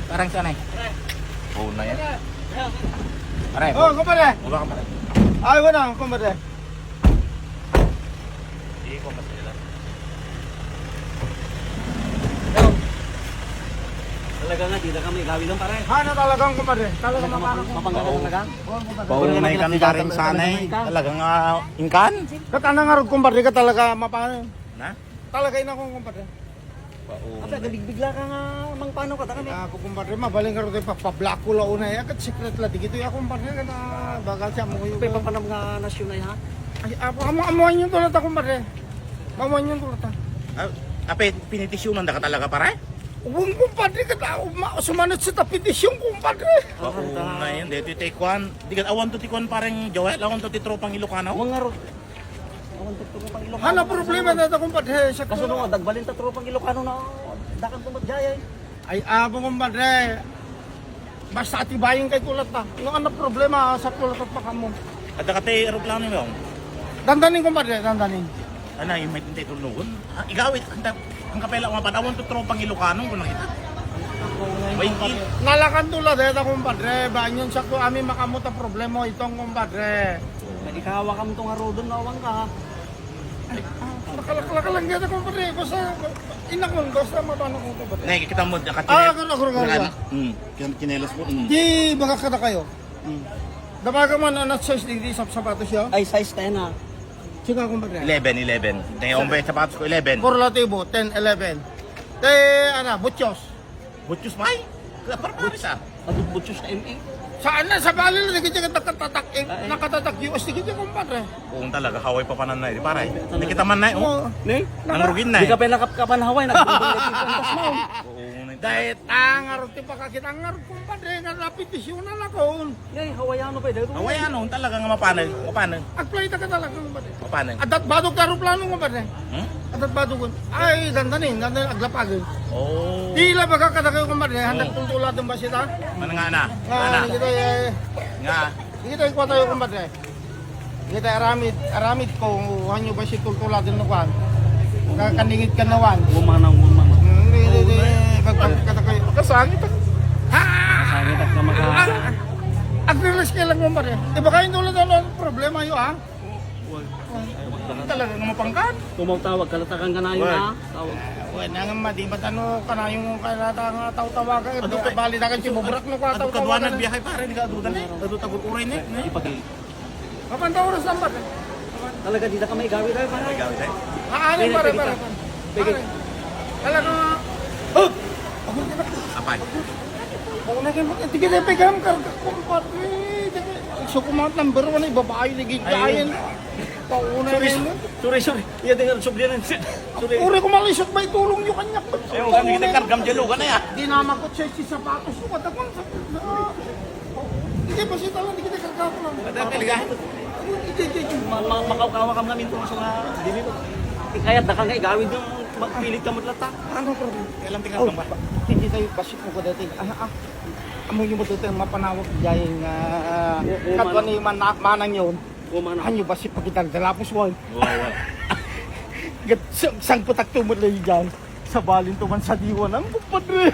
Parang sana eh. Oo na yan. Pare, Oh, kumpare. wala ka pare. Ay, wala, kumpare. Hindi ko masila. Talaga nga, di na kami gawin lang pare. Ano talagang kumpare? Talagang mapano. Mapanggalan talaga. Paunay kami ka rin sana eh. Talagang ingkan. Katana nga rin kumpare ka talaga mapano. Na? Talaga ina kong kumpare. Aba, nabigbigla ka nga, mang paano ka kami. Ako kumpare, mabaling ka rin pa-black ko la una. Kat secret la digito ya kumpare ka na bagal siya mo yung. Pay papanam nga nasyon na ha. Ay, amuan yung tulad ako kumpare. Amuan yung tulad. Ape, pinitisyonan ka talaga pare? Uwang kumpare ka tao, sumanot sa tapitisyon kumpare. Paunay yan. Dito tikwan. Di ka awan to tikwan parang Joel. Awan to titropang Ilocano. Mga nga ro. Awan tagturo pang Ilocano. Hana problema na ito kumpare. Sa Kaso nung dagbalin ta tropang Ilocano na dakan tumadjaya. ay abo kumpare. Basta atibayin kay kulat ta. Nung ano problema sa kulat at pakamo. At nakatay aeroplano mo. Dandanin kumpare, dandanin. Ano yung may tintay tulungan? Igawit. Ang kapela ko nga awan to tropang Ilocano kung nakita. May kil. Nalakan tulad ito kumpare. Banyon sa ko amin makamuta problema itong kumpare. May ikahawa kami tong arodon na awang ka ha. Nakalakala lang dito kumpare. Basta inakong basta mapano ko kumpare. Nay, kita mo Gano'n. Kinelas mo. Di baka kada kayo. Dabaga man anak size di sapatos siya. Ay, size 10 ha. Sige kumpare. 11. Ngayon ba sapatos ko 11? Korlatibo 10, 11. Te ana butchos. Butchus may? Parparis ah. Adot butchos na MA. Saan na sa balil na kita nakatatak nakatatak US di kita kumpare. Kung talaga, haway pa panan na eh. Pare, hindi kita man na eh. Oh. Ne? Nangrugin na Di eh. ka pa nakapkapan haway nagpuntas na. Dahil angar ti pakakita angar kumpare nga napitisyon na lakon. Ngay, hawayano pa dito. Haway ano, talaga nga mapanag. Agplay ta ka talaga kumpare. Mapanag. Adat badog aeroplano kumpare. Hmm? Adat badog. Ay dandanin aglapagin. Oh. Di la baka kada kayo kumpare handak tultulad ng basita. Ano nga na? Nga kita Nga. kita ikuha tayo kumpare. Kita aramid ko hanyo ba si tultulad ng kwan. Kaningit ka nawan. Gumanang. Hindi. Pagkakata kayo. Kasangit ako. Ha! Sangit at kamaka. Agrilas ka lang kumpare. Iba kayo tulad ng problema yun ha? Talaga nga mapangkat. Tumawag kalatakan ka na yun ha. Tawag. Wala nga madibat ano ka na yung kalata nga taw-tawagan. Adto kay- Bali na kan si Bubrak no ka Adto kadwa taw-tawagan. nagbiyahe pare, hindi ka adudan eh. Adto tagod uray na eh. Ipagil. Kapanta oras lang ba? Talaga di na kami gawin tayo para. Gawin eh. Haanin pare. Bigay. Talaga nga. Apay. Ako na kayo. Tigil na pegang karga kumpare. So kumat number 1 ay babae ligigayan. Pauna na yun. Sorry. Iya dengar subliran. Sorry. Uri ko malisot may tulong yung kanya. Ayaw kami kita kargam jalugan na ya. Di namakot siya si sapatos ko. Katakon sa... Hindi pa siya talang. Di kita karga ko lang. Ada kaligahe. Makaukawa ka namin ito sa mga dili ko. Kaya dakang nga igawin yung magpilit ka maglata. Ano problem? Kailan tinggal Oh, kang ba? hindi tayo basik mo ko dati. Amo yung mo dati mapanawag dahil nga katwa ni manang yun. Kumana. Hanyo basik pag itagdalapos mo. Wow. Sang putak tumod na dyan. Sa balin tuman sa diwan ang bupadre.